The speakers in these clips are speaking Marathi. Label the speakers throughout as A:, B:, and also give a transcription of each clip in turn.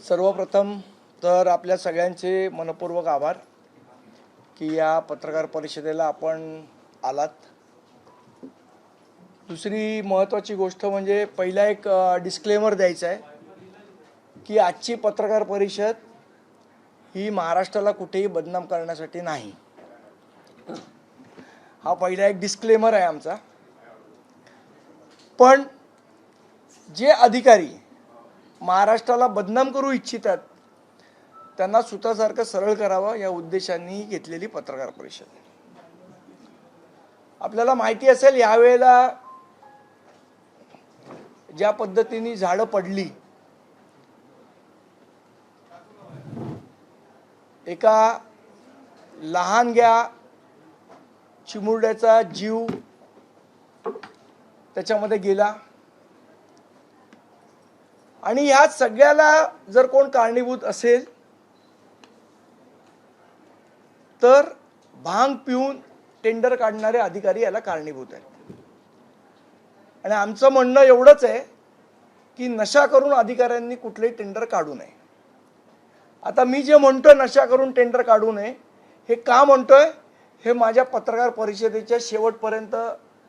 A: सर्वप्रथम तर आपल्या सगळ्यांचे मनपूर्वक आभार की या पत्रकार परिषदेला आपण आलात. दुसरी महत्त्वाची गोष्ट म्हणजे पहिला एक डिस्क्लेमर द्यायचा आहे की आजची पत्रकार परिषद ही महाराष्ट्राला कुठेही बदनाम करण्यासाठी नाही. हा पहिला एक डिस्क्लेमर आहे आमचा. पण जे अधिकारी महाराष्ट्राला बदनाम करू इच्छितात त्यांना सुतासारखं सरळ करावं या उद्देशाने घेतलेली पत्रकार परिषद. आपल्याला माहिती असेल यावेळेला ज्या पद्धतीने झाडं पडली, एका लहानग्या चिमुरड्याचा जीव त्याच्यामध्ये गेला आणि ह्या सगळ्याला जर कोण कारणीभूत असेल तर भांग पिऊन टेंडर काढणारे अधिकारी याला कारणीभूत आहेत. आणि आमचं म्हणणं एवढंच आहे की नशा करून अधिकाऱ्यांनी कुठलेही टेंडर काढू नये. आता मी जे म्हणतोय नशा करून टेंडर काढू नये हे का म्हणतोय हे माझ्या पत्रकार परिषदेच्या शेवटपर्यंत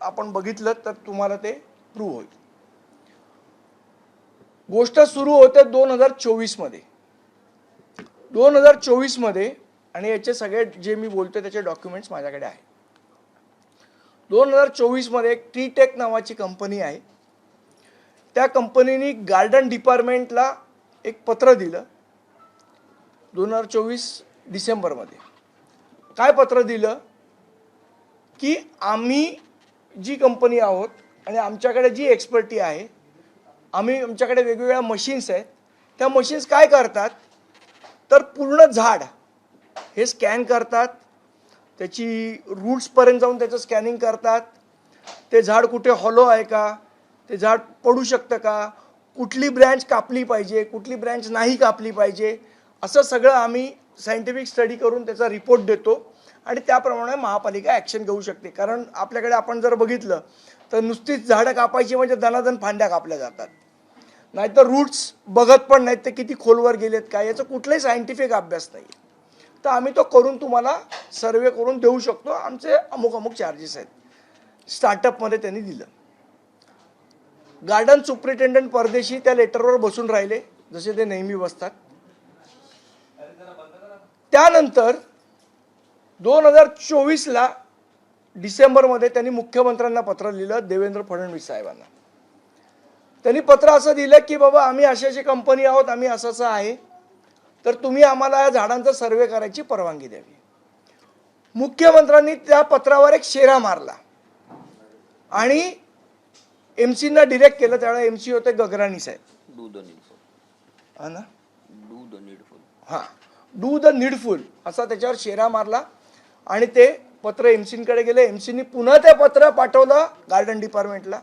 A: आपण बघितलं तर तुम्हाला ते प्रूव्ह होईल. गोष्ट सुरू होते 2024 मध्ये. 2024 मध्ये आणि याचे सगळे जे मी बोलतोय त्याचे डॉक्युमेंट्स माझ्याकडे आहे. 2024 मध्ये एक ट्रीटेक नावाची कंपनी आहे. त्या कंपनीने गार्डन डिपार्टमेंटला एक पत्र दिलं 2024 डिसेंबरमध्ये. काय पत्र दिलं की आम्ही जी कंपनी आहोत आणि आमच्याकडे जी एक्सपर्टी आहे, आमच्याकडे वेगवेगळ्या मशीन्स आहेत. त्या मशीन्स काय करतात तर पूर्ण झाड हे स्कॅन करतात, त्याची रूट्सपर्यंत जाऊन त्याचं स्कॅनिंग करतात. ते झाड कुठे हॉलो आहे का, ते झाड पडू शकतं का, कुठली ब्रँच कापली पाहिजे, कुठली ब्रँच नाही कापली पाहिजे, असं सगळं आम्ही सायंटिफिक स्टडी करून त्याचा रिपोर्ट देतो आणि त्याप्रमाणे महापालिका ॲक्शन घेऊ शकते. कारण आपल्याकडे आपण जर बघितलं तर नुसतीच झाडं कापायची म्हणजे दनादन फांद्या कापल्या जातात, नाहीतर रूट्स बघत पण नाहीत ते किती खोलवर गेलेत काय, याचं कुठलाही सायंटिफिक अभ्यास नाही. तर आम्ही तो करून तुम्हाला सर्वे करून देऊ शकतो. आमचे अमुक चार्जेस आहेत. स्टार्टअपमध्ये त्यांनी दिलं. गार्डन सुप्रिटेंडंट परदेशी त्या लेटरवर बसून राहिले जसे ते नेहमी बसतात. त्यानंतर 2024ला डिसेंबरमध्ये त्यांनी मुख्यमंत्र्यांना पत्र लिहिलं, देवेंद्र फडणवीस साहेबांना. त्यांनी पत्र असं दिलं की बाबा आम्ही अशी कंपनी आहोत, आम्ही असं आहे, तर तुम्ही आम्हाला या झाडांचा सर्वे करायची परवानगी द्यावी. मुख्यमंत्र्यांनी त्या पत्रावर एक शेरा मारला आणि एमसीना डिरेक्ट केलं. त्यावेळेला एमसी होते गगराणी साहेब. हा ना, डू द नीडफुल असा त्याच्यावर शेरा मारला आणि ते पत्र एमसीकडे गेले. एमसीनी पुन्हा ते पत्र पाठवलं गार्डन डिपार्टमेंटला.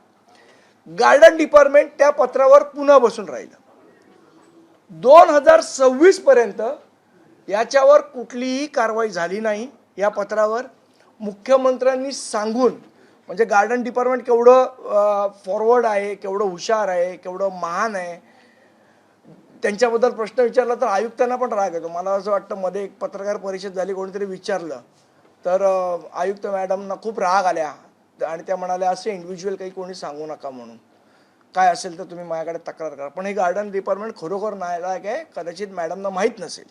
A: गार्डन डिपार्टमेंट त्या पत्रावर पुन्हा बसून राहिलं. 2026 पर्यंत याच्यावर कुठलीही कारवाई झाली नाही. या पत्रावर मुख्यमंत्र्यांनी सांगून, म्हणजे गार्डन डिपार्टमेंट केवढं फॉरवर्ड आहे, केवढं हुशार आहे, केवढं महान आहे. त्यांच्याबद्दल प्रश्न विचारला तर आयुक्तांना पण राग येतो. मला असं वाटतं मध्ये एक पत्रकार परिषद झाली, कोणीतरी विचारलं तर आयुक्त मॅडमना खूप राग आल्या आणि त्या म्हणाल्या असे इंडिव्हिज्युअल काही कोणी सांगू नका म्हणून, काय असेल तर तुम्ही माझ्याकडे तक्रार करा. पण हे गार्डन डिपार्टमेंट खरोखर नालायक आहे, कदाचित मॅडमना माहीत नसेल.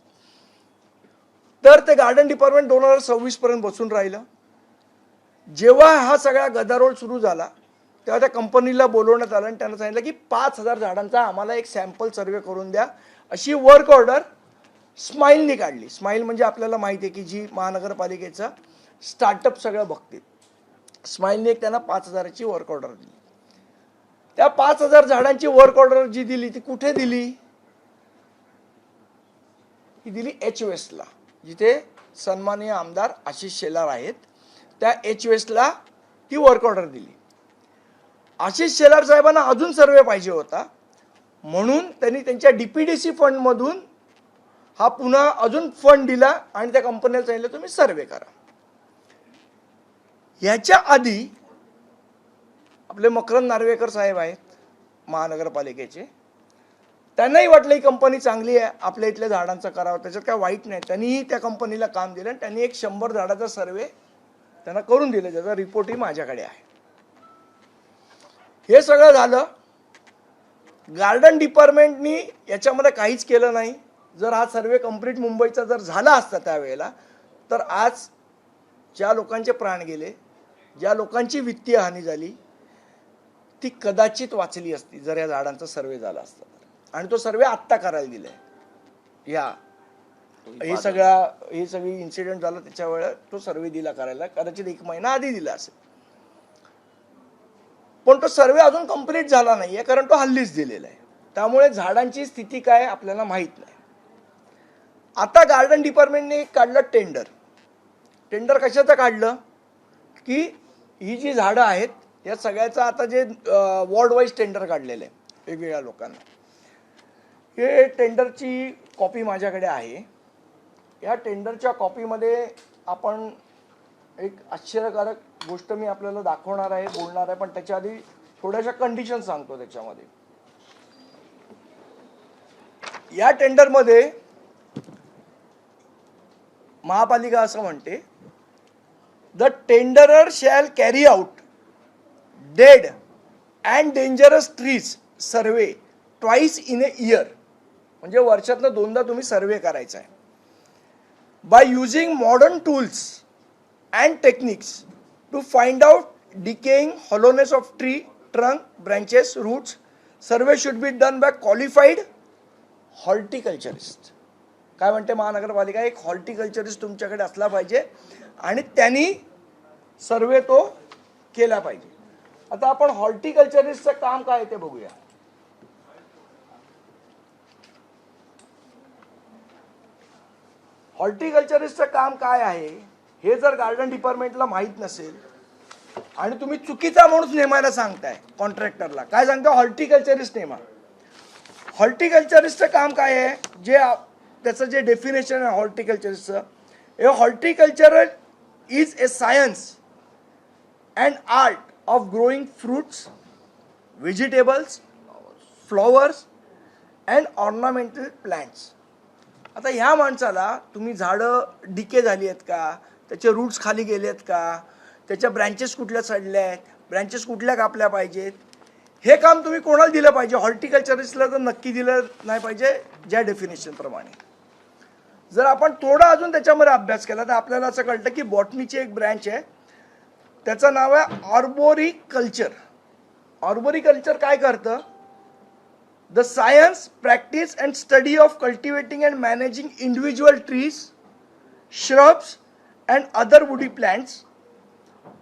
A: तर ते गार्डन डिपार्टमेंट 2026 पर्यंत बसून राहिलं. जेव्हा हा सगळा गदारोळ सुरू झाला तेव्हा त्या कंपनीला बोलवण्यात आलं आणि त्यांना सांगितलं की 5,000 झाडांचा आम्हाला एक सॅम्पल सर्वे करून द्या, अशी वर्क ऑर्डर स्माईलनी काढली. स्माईल म्हणजे आपल्याला माहिती आहे की जी महानगरपालिकेचा स्टार्टअप सगळं बघते. स्माईलने एक त्यांना 5,000ची वर्क ऑर्डर दिली. त्या 5,000 झाडांची वर्क ऑर्डर जी दिली ती कुठे दिली? ही दिली एच-वेस्टला, जिथे सन्माननीय आमदार आशिष शेलार आहेत. त्या एच-वेस्टला ती वर्क ऑर्डर दिली. आशिष शेलार साहेबांना अजून सर्वे पाहिजे होता म्हणून त्यांनी त्यांच्या डीपीडीसी फंडमधून हा पुन्हा अजून फंड दिला आणि त्या कंपनीला सांगितलं तुम्ही सर्वे करा. याच्या आधी आपले मकरंद नार्वेकर साहेब आहेत महानगरपालिकेचे, त्यांनाही वाटलं ही कंपनी चांगली आहे, आपल्या इथल्या झाडांचं करावं, त्याच्यात काय वाईट नाही. त्यांनीही त्या कंपनीला काम दिलं आणि त्यांनी एक 100 झाडाचा सर्वे त्यांना करून दिलं, ज्याचा रिपोर्टही माझ्याकडे आहे. हे सगळं झालं. गार्डन डिपार्टमेंटनी याच्यामध्ये काहीच केलं नाही. जर हा सर्वे कंप्लीट मुंबईचा जर झाला असता त्यावेळेला, तर आज ज्या लोकांचे प्राण गेले, ज्या लोकांची वित्तीय हानी झाली, ती कदाचित वाचली असती जर या झाडांचा सर्वे झाला असता. आणि तो सर्वे आत्ता करायला दिलाय. हे सगळी इन्सिडेंट झालं त्याच्या वेळेला तो सर्वे दिला करायला, कदाचित 1 महिना आधी दिला असेल. पण तो सर्वे अजून कंप्लीट झाला नाहीये, कारण तो हल्लीच दिलेला आहे. त्यामुळे झाडांची स्थिती काय आपल्याला माहित नाही. आता गार्डन डिपार्टमेंटने काढलं टेंडर कशाचं काढलं की ही जी झाडं आहेत या सगळ्याचं आता जे वॉर्ड वाईज टेंडर काढलेलं आहे वेगवेगळ्या लोकांना. हे टेंडरची कॉपी माझ्याकडे आहे. या टेंडरच्या कॉपीमध्ये आपण एक आश्चर्यकारक गोष्ट मी आपल्याला दाखवणार आहे, बोलणार आहे, पण त्याच्या आधी थोड्याशा कंडिशन सांगतो. त्याच्यामध्ये या टेंडरमध्ये महापालिका असं म्हणते, the tenderer shall carry out dead and dangerous trees survey twice in a year. म्हणजे वर्षातनं 2दा तुम्ही सर्वे करायचा आहे. By using modern tools and techniques to find out decaying hollowness of tree trunk, branches, roots. Survey should be done by qualified horticulturist. काय म्हणते महानगरपालिका, एक हॉर्टिकल्चरिस्ट तुमच्याकडे असला पाहिजे आणि त्यांनी सर्वे तो केला पाहिजे. आता आपण हॉर्टिकल्चरिस्टचं काम काय ते बघूया. हॉर्टिकल्चरिस्टचं काम काय आहे हे जर गार्डन डिपार्टमेंटला माहीत नसेल आणि तुम्ही चुकीचा माणूस नेमायला सांगताय कॉन्ट्रॅक्टरला, काय सांगता, हॉर्टिकल्चरिस्ट नेमा. हॉर्टिकल्चरिस्टचं काम काय आहे, जे त्याचं जे डेफिनेशन आहे हॉर्टिकल्चरिस्टचं, हे horticulture is a science and art of growing fruits, vegetables, flowers and ornamental plants. आता ह्या माणसाला तुम्ही झाडं डिके झाली आहेत का, त्याचे रूट्स खाली गेले आहेत का, त्याच्या ब्रँचेस कुठल्या सडल्या आहेत, ब्रँचेस कुठल्या कापल्या पाहिजेत, हे काम तुम्ही कोणाला दिलं पाहिजे, हॉर्टिकल्चरिस्टला तर नक्की दिलं नाही पाहिजे ज्या डेफिनेशनप्रमाणे. जर आपण थोडा अजून त्याच्यामध्ये अभ्यास केला तर आपल्याला असं कळतं की बॉटनीची एक ब्रँच आहे, त्याचं नाव आहे आर्बोरिकल्चर. आर्बोरिकल्चर काय करतं, the science, practice and study of cultivating and managing individual trees, shrubs and other woody plants.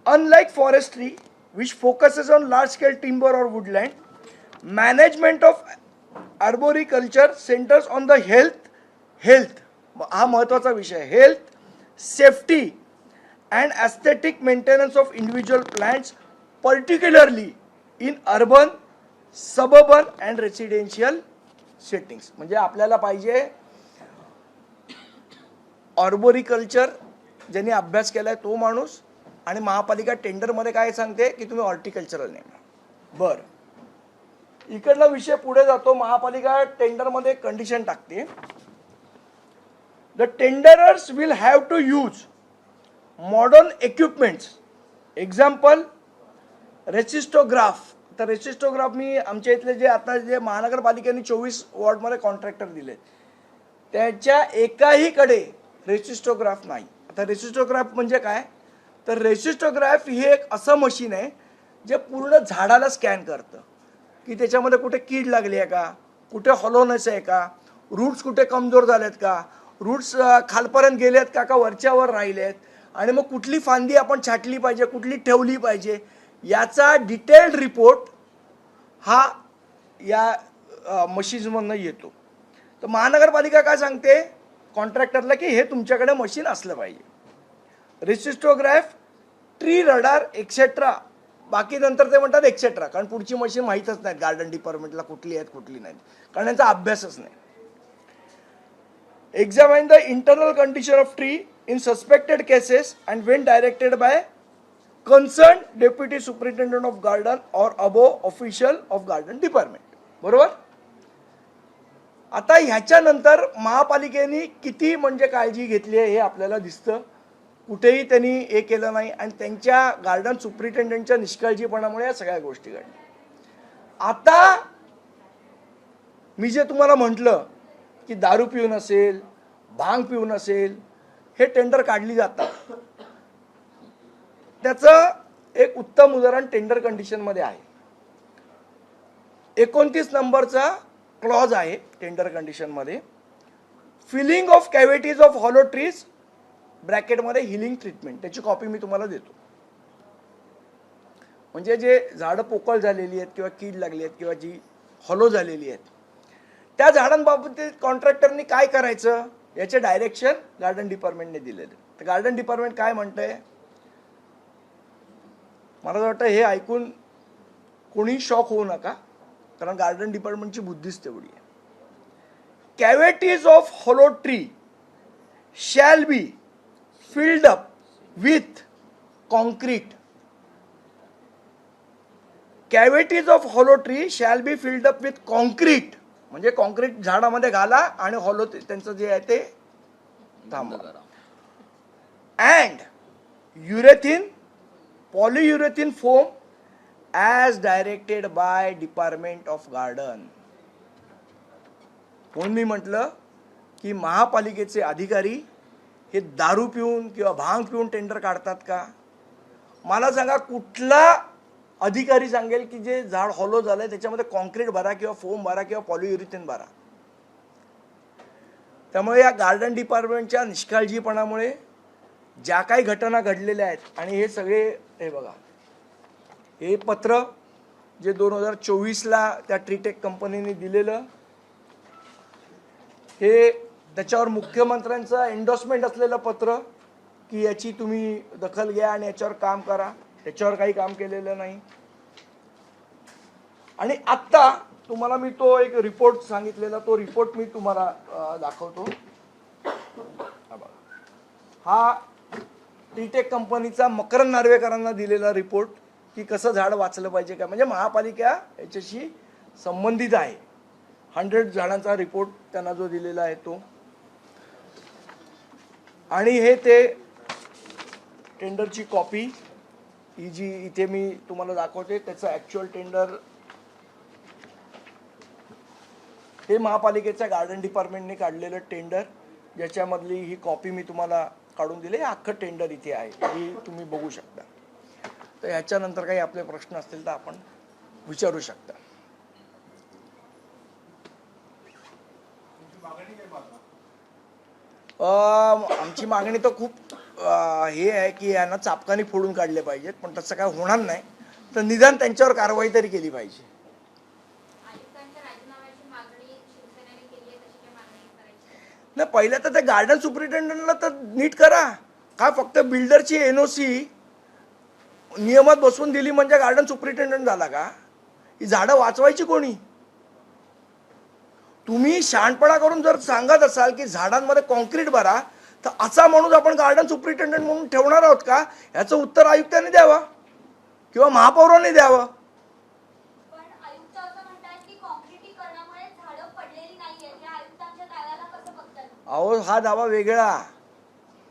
A: Unlike forestry, which focuses on large-scale timber or woodland, management of arboriculture centers on the health हा महत्त्वाचा विषय, health, safety and aesthetic maintenance of individual plants, particularly in urban, suburban and residential settings. म्हणजे आपल्याला पाहिजे ऑर्बोरिकल्चर ज्यांनी अभ्यास केलाय तो माणूस, आणि महापालिका टेंडरमध्ये काय सांगते की तुम्ही हॉर्टिकल्चरल नेमा. बरं, इकडला विषय पुढे जातो. महापालिका टेंडरमध्ये कंडिशन टाकते, the tenderers will have to use modern equipments, example resistograph. तर रेसिस्टोग्राफ मी आमच्या इथले जे आता जे महानगरपालिकेने 24 वॉर्डमध्ये कॉन्ट्रॅक्टर दिले त्याच्या एकाहीकडे रेसिस्टोग्राफ नाही. आता रेसिस्टोग्राफ म्हणजे काय, तर रेसिस्टोग्राफ हे एक असं मशीन आहे जे पूर्ण झाडाला स्कॅन करतं की त्याच्यामध्ये कुठे कीड लागली आहे का, कुठे हॉलोनेस आहे का, रूट्स कुठे कमजोर झालेत का, रूट्स खालपर्यंत गेलेत का वरच्यावर राहिलेत, आणि मग कुठली फांदी आपण छाटली पाहिजे, कुठली ठेवली पाहिजे, याचा डिटेल्ड रिपोर्ट हा या मशीन्समधनं येतो. तर महानगरपालिका काय सांगते कॉन्ट्रॅक्टरला की हे तुमच्याकडे मशीन असलं पाहिजे. रेसिस्टोग्राफ, ट्री रडार एक्सेट्रा, बाकी नंतर ते म्हणतात एक्सेट्रा, कारण पुढची मशीन माहीतच नाहीत गार्डन डिपार्टमेंटला कुठली आहेत कुठली नाहीत, कारण यांचा अभ्यासच नाही. Examine the internal condition of tree in suspected cases and when directed by concern deputy superintendent of garden or above official of garden department. बरोबर. आता ह्याच्यानंतर महापालिकेने किती म्हणजे काळजी घेतली आहे हे आपल्याला दिसतं. कुठेही त्यांनी हे केलं नाही आणि त्यांच्या गार्डन सुप्रिटेंडंटच्या निष्काळजीपणामुळे या सगळ्या गोष्टी घडल्या. आता मी जे तुम्हाला म्हटलं की दारू पिऊन असेल, भांग पिऊन असेल, हे टेंडर काढली जातात. त्याचं एक उत्तम उदाहरण टेंडर कंडिशनमध्ये आहे. 29 नंबरचा क्लॉज आहे टेंडर कंडिशनमध्ये, filling of cavities of hollow trees ब्रॅकेटमध्ये हिलिंग ट्रीटमेंट. त्याची कॉपी मी तुम्हाला देतो. म्हणजे जे झाडं पोकळ झालेली आहेत किंवा कीड लागली आहेत किंवा जी हॉलो झालेली आहेत त्या झाडांबाबत कॉन्ट्रॅक्टरनी काय करायचं याचे डायरेक्शन गार्डन डिपार्टमेंटने दिलेले. तर गार्डन डिपार्टमेंट काय म्हणतंय, मला वाटतं हे ऐकून कोणी शॉक होऊ नका, कारण गार्डन डिपार्टमेंटची बुद्धीच तेवढी आहे. Cavities of hollow tree shall be filled up with concrete. Cavities of hollow tree shall be filled up with concrete म्हणजे कॉन्क्रीट झाडामध्ये घाला आणि हॉलो त्यांचं जे आहे ते थांबवा. And urethane polyurethane foam as directed by department of garden. म्हणून मी म्हटलं की महापालिकेचे अधिकारी हे दारू पिऊन किंवा भांग पिऊन टेंडर काढतात का? मला सांगा कुठला अधिकारी सांगेल की जे झाड हॉलो झालंय त्याच्यामध्ये कॉन्क्रीट भरा किंवा फोम भरा किंवा पॉलियुरेथिन भरा. त्यामुळे या गार्डन डिपार्टमेंटच्या निष्काळजीपणामुळे ज्या काही घटना घडलेल्या आहेत आणि हे सगळे हे बघा, हे पत्र जे 2024ला त्या ट्रीटेक कंपनीने दिलेलं, हे त्याच्यावर मुख्यमंत्र्यांचं एन्डोर्समेंट असलेलं पत्र की याची तुम्ही दखल घ्या आणि याच्यावर काम करा, त्याच्यावर काही काम केलेलं नाही. आणि आत्ता तुम्हाला मी तो एक रिपोर्ट सांगितलेला, तो रिपोर्ट मी तुम्हाला दाखवतो. हा टीटेक कंपनीचा मकरंद नार्वेकरांना दिलेला रिपोर्ट की कसं झाड वाचलं पाहिजे का, म्हणजे महापालिका याच्याशी संबंधित आहे. 100 झाडांचा रिपोर्ट त्यांना जो दिलेला आहे तो. आणि हे ते टेंडरची कॉपी ही जी इथे मी तुम्हाला दाखवते त्याचं ॲक्च्युअल टेंडर हे महापालिकेच्या गार्डन डिपार्टमेंटने काढलेलं टेंडर, ज्याच्यामधली ही कॉपी मी तुम्हाला काढून दिली. अख्खं टेंडर इथे आहे, ही तुम्ही बघू शकता. तर ह्याच्यानंतर काही आपले प्रश्न असतील तर आपण विचारू शकता. आमची मागणी तर खूप हे आहे की यांना चापकानी फोडून काढले पाहिजेत, पण तसं काय होणार नाही. तर निदान त्यांच्यावर कारवाई तरी केली पाहिजे. नाही, पहिल्या तर त्या गार्डन सुपरिटेंडंटला तर नीट करा. का फक्त बिल्डरची NOC नियमात बसवून दिली म्हणजे गार्डन सुपरिटेंडंट झाला का? ही झाडं वाचवायची कोणी? तुम्ही शहाणपणा करून जर सांगत असाल की झाडांमध्ये कॉन्क्रीट भरा, तर असा माणूस आपण गार्डन सुपरिटेंडंट म्हणून ठेवणार आहोत का? याचं उत्तर आयुक्तांनी द्यावं किंवा महापौरांनी द्यावं. अहो, हा दावा वेगळा.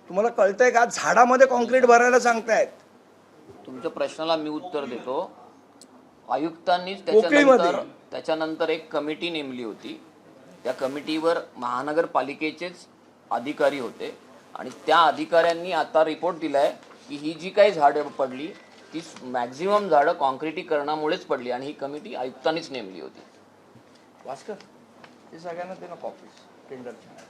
A: तुम्हाला कळतंय का? झाडामध्ये कॉन्क्रीट भरायला सांगतायत.
B: तुमच्या प्रश्नाला मी उत्तर देतो. आयुक्तांनीच त्याच्यानंतर एक कमिटी नेमली होती. त्या कमिटीवर महानगरपालिकेचेच अधिकारी होते आणि त्या अधिकाऱ्यांनी आता रिपोर्ट दिलाय की ही जी काही झाडं पडली ती मॅक्झिमम झाडं कॉन्क्रिटीकरणामुळेच पडली आणि ही कमिटी आयुक्तांनीच नेमली होती.
A: भास्कर, हे सगळ्यांना ते ना कॉपीज टेंडरच्या.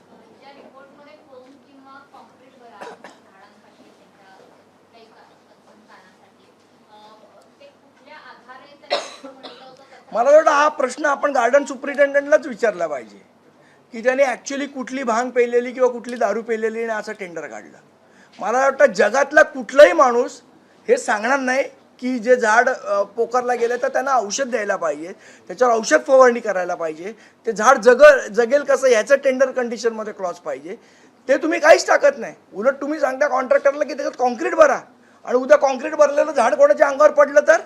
A: मला वाटतं हा प्रश्न आपण गार्डन सुपरिटेंडंटलाच विचारला पाहिजे की त्याने ॲक्च्युली कुठली भांग पेलेली किंवा कुठली दारू पेलेली आणि असं टेंडर काढलं. मला वाटतं जगातला कुठलाही माणूस हे सांगणार नाही की जे झाड पोकारला गेलं तर त्यांना औषध द्यायला पाहिजे, त्याच्यावर औषध फवारणी करायला पाहिजे, ते झाड जगेल कसं ह्याचं टेंडर कंडिशनमध्ये क्लॉज पाहिजे. ते तुम्ही काहीच टाकत नाही. उलट तुम्ही सांगता कॉन्ट्रॅक्टरला की त्याच्यात कॉन्क्रीट भरा आणि उद्या कॉन्क्रीट भरलेलं झाड कोणाच्या अंगावर पडलं तर?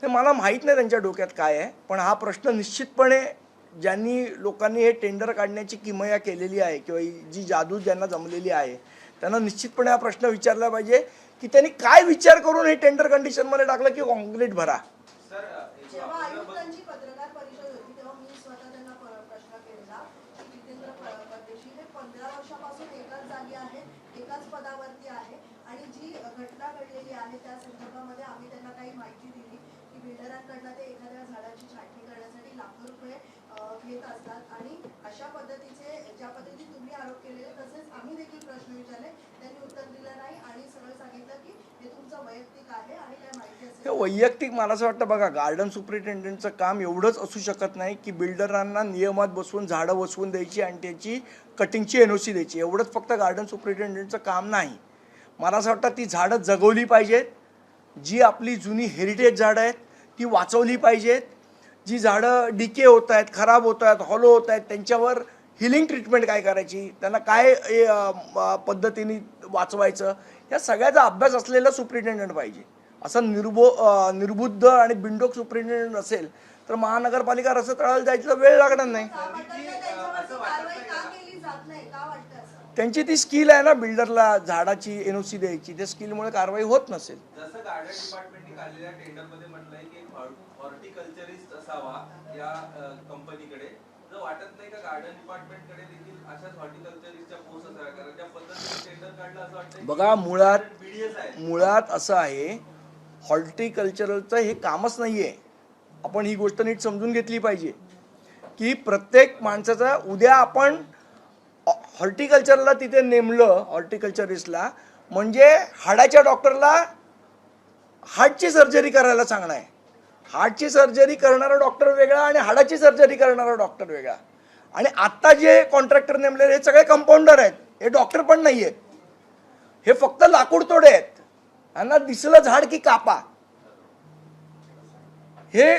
A: ते मला माहीत नाही त्यांच्या डोक्यात काय आहे, पण हा प्रश्न निश्चितपणे ज्यांनी लोकांनी हे टेंडर काढण्याची किमया केलेली आहे किंवा जी जादू ज्यांना जमलेली आहे त्यांना निश्चितपणे हा प्रश्न विचारला पाहिजे की त्यांनी काय विचार करून हे टेंडर कंडिशनमध्ये टाकलं की कॉन्क्रीट भरा.
C: जेव्हा आयुक्तांची पत्रकार परिषद होती तेव्हा मी स्वतः त्यांना प्रश्न केला की जितेंद्र परदेशी हे 15 वर्षापासून एकाच जागी आहेत, एकाच पदावरती आहे आणि जी घटना घडलेली आहे त्या संदर्भामध्ये आम्ही त्यांना काही माहिती दिली की बिल्डरांकडनं ते एखाद्या झाडाची छाटणी करण्यासाठी लाखो रुपये घेत असतात आणि अशा पद्धतीचे ज्या पद्धतीने तुम्ही आरोप केलेले तसेच आम्ही देखील प्रश्न विचारले, त्यांनी उत्तर दिलं नाही आणि सरळ सांगितलं की हे तुमचं वैयक्तिक आहे आणि काय माहिती असेल
A: हे वैयक्तिक मला असं वाटतं बघा, गार्डन सुपरिटेंडंटचं काम एवढंच असू शकत नाही की बिल्डरांना नियमात बसवून झाडं वसवून द्यायची आणि त्याची कटिंगची NOC द्यायची, एवढंच फक्त गार्डन सुपरिटेंडंटचं काम नाही. मला असं वाटतं ती झाडं जगवली पाहिजेत, जी आपली जुनी हेरिटेज झाडं आहेत ती वाचवली पाहिजेत, जी झाडं डिके होत आहेत, खराब होत आहेत, हॉलो होत आहेत, त्यांच्यावर हिलिंग ट्रीटमेंट काय करायची, त्यांना काय पद्धतीने वाचवायचं, या सगळ्याचा अभ्यास असलेला सुपरिटेंडंट पाहिजे. असं निर्बुद्ध आणि बिंडोक सुपरिटेंडंट असेल तर महानगरपालिका रसतळाला जायचं वेळ लागणार नाही. त्यांची ती स्किल आहे ना बिल्डरला झाडाची NOC द्यायची, त्या स्किलमुळे कारवाई होत नसेल.
D: जसं गार्डन डिपार्टमेंटने काढलेल्या टेंडरमध्ये म्हटलंय की हॉर्टिकल्चरिस्ट असावा या कंपनीकडे, तर वाटत नाही का गार्डन डिपार्टमेंटकडे देखील अशाच हॉर्टिकल्चरिस्टच्या पोस्ट असाव्या, कारण ज्या पद्धतीने टेंडर काढलं असं वाटतं
A: बघा,
D: BDS आहे.
A: मुळात असं आहे, हॉर्टिकल्चरचं हे कामच नाही आहे. आपण ही गोष्ट नीट समजून घेतली पाहिजे की प्रत्येक माणसाचा उद्या आपण हॉर्टिकल्चरला तिथे नेमलं, हॉर्टिकल्चरिस्टला म्हणजे हाडाच्या डॉक्टरला हार्टची सर्जरी करायला सांगणं आहे. हार्टची सर्जरी करणारा डॉक्टर वेगळा आणि हाडाची सर्जरी करणारा डॉक्टर वेगळा. आणि आत्ता जे कॉन्ट्रॅक्टर नेमलेले हे सगळे कंपाऊंडर आहेत, हे डॉक्टर पण नाही आहेत, हे फक्त लाकूड तोडे आहेत. यांना दिसलं झाड की कापा. हे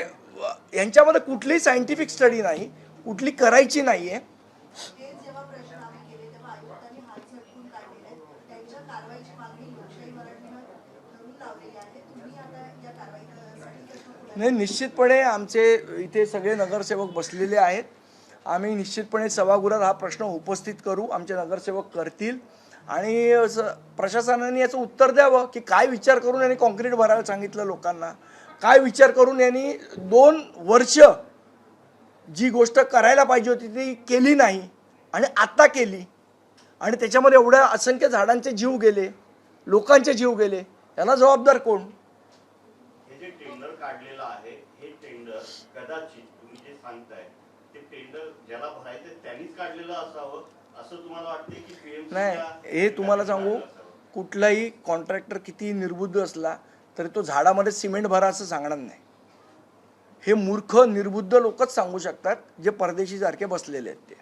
A: यांच्यामध्ये कुठलीही सायंटिफिक स्टडी नाही, कुठली करायची नाही आहे.
C: जेव्हा प्रश्न आम्ही केले तेव्हा आयुक्तांनी हात झटकून काढलेले आहेत, त्यांच्या कारवाईची मागणी लोकशाही मराठीनं धरून लावलेली आहे. तुम्ही आता या कारवाईसाठी
A: नाही, निश्चितपणे आमचे इथे सगळे नगरसेवक बसलेले आहेत. आम्ही निश्चितपणे सभागृहात हा प्रश्न उपस्थित करू, आमचे नगरसेवक करतील आणि प्रशासनाने याचं उत्तर द्यावं की काय विचार करून यांनी कॉन्क्रीट भरायला सांगितलं लोकांना, काय विचार करून यांनी 2 वर्ष जी गोष्ट करायला पाहिजे होती ती केली नाही आणि आत्ता केली आणि त्याच्यामध्ये एवढ्या असंख्य झाडांचे जीव गेले, लोकांचे जीव गेले, याला जबाबदार कोण?
E: हे जे टेंडर काढलेलं आहे हे टेंडर कदाचित तुम्ही जे सांगताय ते टेंडर ज्याला भरायचं त्यांनीच काढलेलं असावं असं तुम्हाला वाटते की PMC
A: नाही, हे तुम्हाला सांगू, कुठलाही कॉन्ट्रॅक्टर किती निर्बुद्ध असला तरी तो झाडामध्ये सिमेंट भरा असं सांगणार नाही. हे मूर्ख निर्बुद्ध लोकच सांगू शकतात जे परदेशी सारखे बसलेले आहेत ते.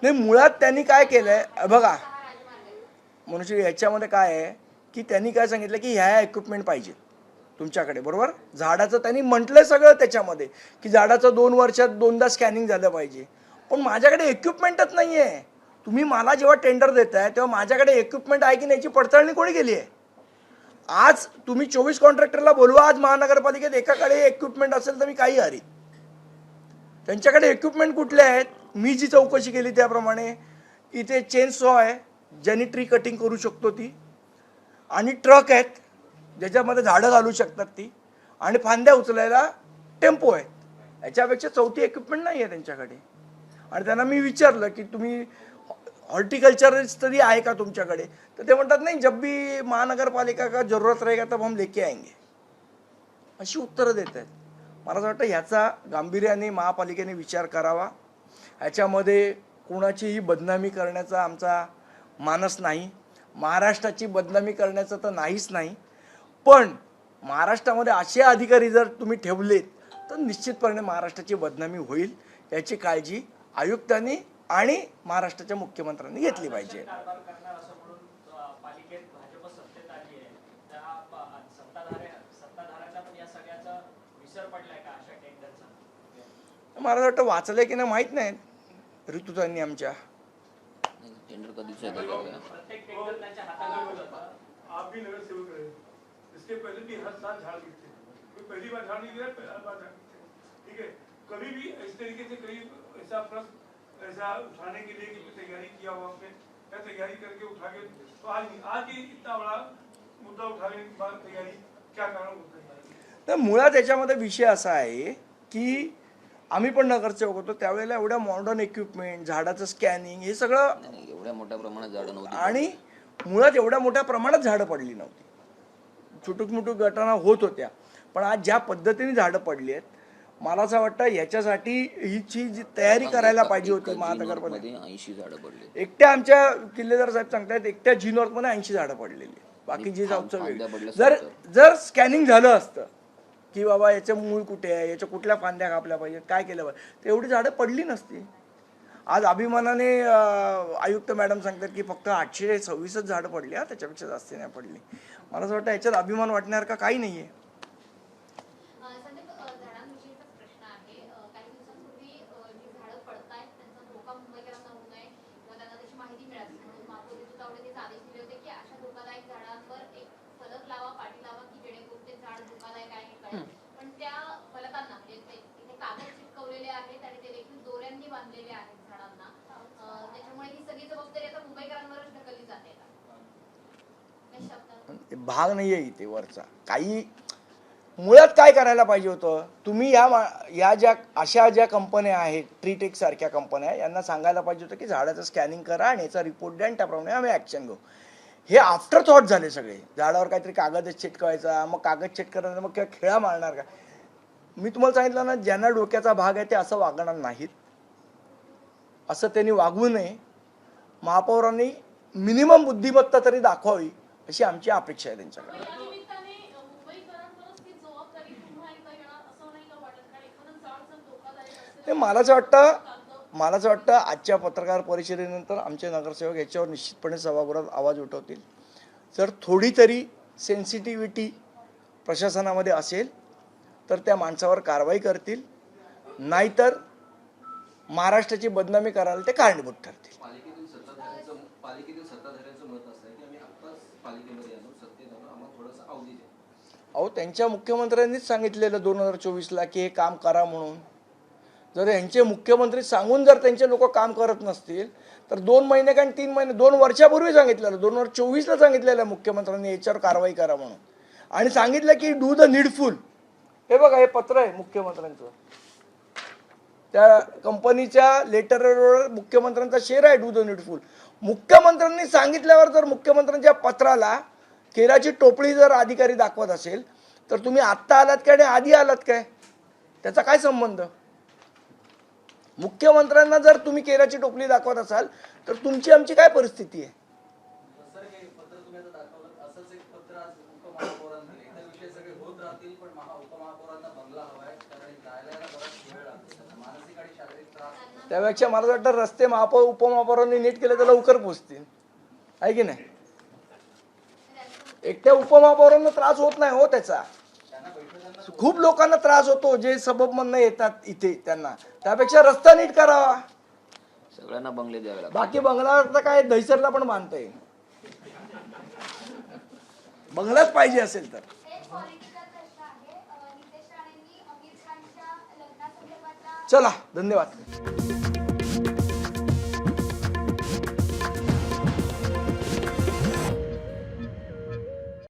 A: नाही, मुळात त्यांनी काय केलंय बघा मनुष्य, याच्यामध्ये काय आहे की त्यांनी काय सांगितलं की ह्या इक्विपमेंट पाहिजे तुमच्याकडे, बरोबर. झाडाचं त्यांनी म्हटलंय सगळं त्याच्यामध्ये की झाडाचं 2 वर्षात 2दा स्कॅनिंग झालं पाहिजे, पण माझ्याकडे इक्विपमेंटच नाही आहे. तुम्ही मला जेव्हा टेंडर देताय तेव्हा माझ्याकडे इक्विपमेंट आहे की नाही याची पडताळणी कोणी केली आहे? आज तुम्ही 24 कॉन्ट्रॅक्टरला बोलवा, आज महानगरपालिकेत एकाकडे इक्विपमेंट असेल तर मी काही हरी. त्यांच्याकडे इक्विपमेंट कुठले आहेत? मी जी चौकशी केली त्याप्रमाणे इथे चेन सॉ आहे ज्यांनी ट्री कटिंग करू शकतो ती, आणि ट्रक आहेत ज्याच्यामध्ये झाडं घालू शकतात ती, आणि फांद्या उचलायला टेम्पो आहेत. याच्यापेक्षा चौथी इक्विपमेंट नाही आहे त्यांच्याकडे. आणि त्यांना मी विचारलं की तुम्ही हॉर्टिकल्चरिस्ट तरी आहे का तुमच्याकडे, तर ते म्हणतात नाही, जब भी महानगरपालिका का जरूरत रहेगा तब हम लेके आएंगे, अशी उत्तरं देत आहेत. मला असं वाटतं ह्याचा गांभीर्याने महापालिकेने विचार करावा. ह्याच्यामध्ये कोणाचीही बदनामी करण्याचा आमचा मानस नाही, महाराष्ट्राची बदनामी करण्याचं तर नाहीच नाही, पण महाराष्ट्रामध्ये असे अधिकारी जर तुम्ही ठेवलेत तर निश्चितपणे महाराष्ट्राची बदनामी होईल. याची काळजी आयुक्तांनी आणि महाराष्ट्राच्या मुख्यमंत्र्यांनी घेतली पाहिजे. मला वाटतं वाचलंय की नाही माहित नाही ऋतुतांनी आमच्या.
B: टेंडर कधीच येतं
F: आप भी नगर सेवक रहे, इसके पहले भी हर साल झाड़ गिरते, कोई पहली बार झाड़ नहीं गिरा, पहली बार झाड़ गिरते, ठीक है। कभी भी इस तरीके से कहीं ऐसा प्रश्न ऐसा उठाने के लिए कि तैयारी किया हुआ आपने या तैयारी करके उठा के, तो आज नहीं, आज ही इतना बड़ा मुद्दा उठाने के बाद तैयारी क्या कारण होता है?
A: तर मुळात याच्यामध्ये विषय असा आहे की आम्ही पण नगरसेवक होतो त्यावेळेला एवढ्या मॉडर्न इक्विपमेंट, झाडाचं स्कॅनिंग हे सगळं,
B: नाही, एवढ्या मोठ्या प्रमाणात झाडं नव्हती.
A: आणि मुळात एवढ्या मोठ्या प्रमाणात झाडं पडली नव्हती. छोटूक मोठूक घटना होत होत्या, पण आज ज्या पद्धतीने झाडं पडली आहेत, मला असं वाटतं याच्यासाठी हिची जी तयारी करायला पाहिजे होती महानगरपालिका.
B: 80 झाडं पडले.
A: एकट्या आमच्या किल्लेदार साहेब सांगतायत एकट्या जी नॉर्थमध्ये 80 झाडं पडलेली आहेत. बाकी जी जाऊचं वेगळं. जर स्कॅनिंग झालं असतं की बाबा याचं मूळ कुठे आहे, याच्या कुठल्या फांद्या कापल्या पाहिजे, काय केलं पाहिजे, तर एवढी झाडं पडली नसती. आज अभिमानाने आयुक्त मॅडम सांगतात की फक्त 826च झाडं पडली, त्याच्यापेक्षा जास्त नाही पडली. मला असं वाटतं याच्यात अभिमान वाटण्यासारखं काही नाही आहे.
G: संदीप, झाडांविषयीचाच प्रश्न आहे. काही दिवसांपूर्वी जी झाडं पडतायत त्यांचा धोका मुंबईकरांना होऊ नये किंवा त्यांना त्याची माहिती मिळावी म्हणून महापौर ऋतू तावडेंनीच आदेश दिले होते की अशा धोकादायक झाडांवर एक फलक लावा, पाटी लावा की जेणेकरून ते झाड धोकादायक आहे हे कळेल. पण त्या फलकांना म्हणजे इथे कागद चिटकवलेले आहेत आणि ते देखील दोऱ्यांनी बांधलेले आहेत झाडांना. त्याच्यामुळे ही सगळी जबाबदारी आता मुंबईकरांवरच ढकलली जाते.
A: भाग नाही आहे इथे वरचा काही. मुळात काय करायला पाहिजे होतं, तुम्ही या ज्या अशा ज्या कंपन्या आहेत, ट्रीटेक सारख्या कंपन्या, यांना सांगायला पाहिजे होतं की झाडाचं स्कॅनिंग करा आणि याचा रिपोर्ट द्या आणि त्याप्रमाणे आम्ही ॲक्शन घेऊ. हे आफ्टर थॉट झाले सगळे. झाडावर काहीतरी कागदच चिटकवायचा, मग कागद चिटकवण्याचा मग किंवा खेळा मारणार का. मी तुम्हाला सांगितलं ना, ज्यांना डोक्याचा भाग आहे ते असं वागणार नाहीत, असं त्यांनी वागू नये. महापौरांनी मिनिमम बुद्धिमत्ता तरी दाखवावी अशी आमची अपेक्षा आहे त्यांच्याकडे. मला असं वाटतं आजच्या पत्रकार परिषदेनंतर आमचे नगरसेवक याच्यावर निश्चितपणे सभागृहात आवाज उठवतील. जर थोडी तरी सेन्सिटिव्हिटी प्रशासनामध्ये असेल तर त्या माणसावर कारवाई करतील, नाहीतर महाराष्ट्राची बदनामी करायला ते कारणीभूत ठरतील.
D: पालिकेतील सत्ताधाऱ्यांचं मत असं आहे की आम्ही आत्ताच पालिकेमध्ये आलो, सत्तेत आलो, आम्हाला थोडंसं अवधी द्या.
A: अहो, त्यांच्या मुख्यमंत्र्यांनीच सांगितलेलं 2024ला की हे काम करा म्हणून. जर यांचे मुख्यमंत्री सांगून जर त्यांचे लोक काम करत नसतील तर 2 महिने का 3 महिने, 2 वर्षापूर्वी सांगितलेलं, 2024ला सांगितलेलं मुख्यमंत्र्यांनी याच्यावर कारवाई करा म्हणून, आणि सांगितलं की डू द नीडफुल. हे बघा, हे पत्र आहे मुख्यमंत्र्यांचं, त्या कंपनीच्या लेटरवर मुख्यमंत्र्यांचा शेर आहे, डू द नीडफुल. मुख्यमंत्र्यांनी सांगितल्यावर जर मुख्यमंत्र्यांच्या पत्राला केराची टोपली जर अधिकारी दाखवत असेल तर तुम्ही आत्ता आलात काय आणि आधी आलात काय, त्याचा काय संबंध. मुख्यमंत्र्यांना जर तुम्ही केराची टोपली दाखवत असाल तर तुमची आमची काय परिस्थिती आहे.
D: सर, हे पत्र तुम्ही आता दाखवलं, असंच एक पत्र आज उपमहापौरांनी दिले. इतर विषय सगळे होत राहतील, पण उपमहापौरांना बंगला हवाय, कारण जायला बराच वेळ लागतो, मानसिक आणि शारीरिक त्रास.
A: त्यापेक्षा मला वाटतं रस्ते महापौर उपमहापौरांनी नीट केले तर लवकर पोहोचतील, आहे की नाही. एकट्या उपमहापौरांना त्रास होत नाही हो त्याचा, खूप लोकांना त्रास होतो जे सबबमधनं येतात इथे त्यांना. त्यापेक्षा रस्ता नीट करावा.
B: सगळ्यांना बंगले द्यावे लागतात.
A: बाकी बंगला तर काय दहिसरला पण बांधता येईल, बंगलाच पाहिजे असेल तर.
G: एक पॉलिटिकल प्रश्न आहे. नितेश राणेंनी आमिर खानच्या लग्नासंदर्भातला
A: चला, धन्यवाद.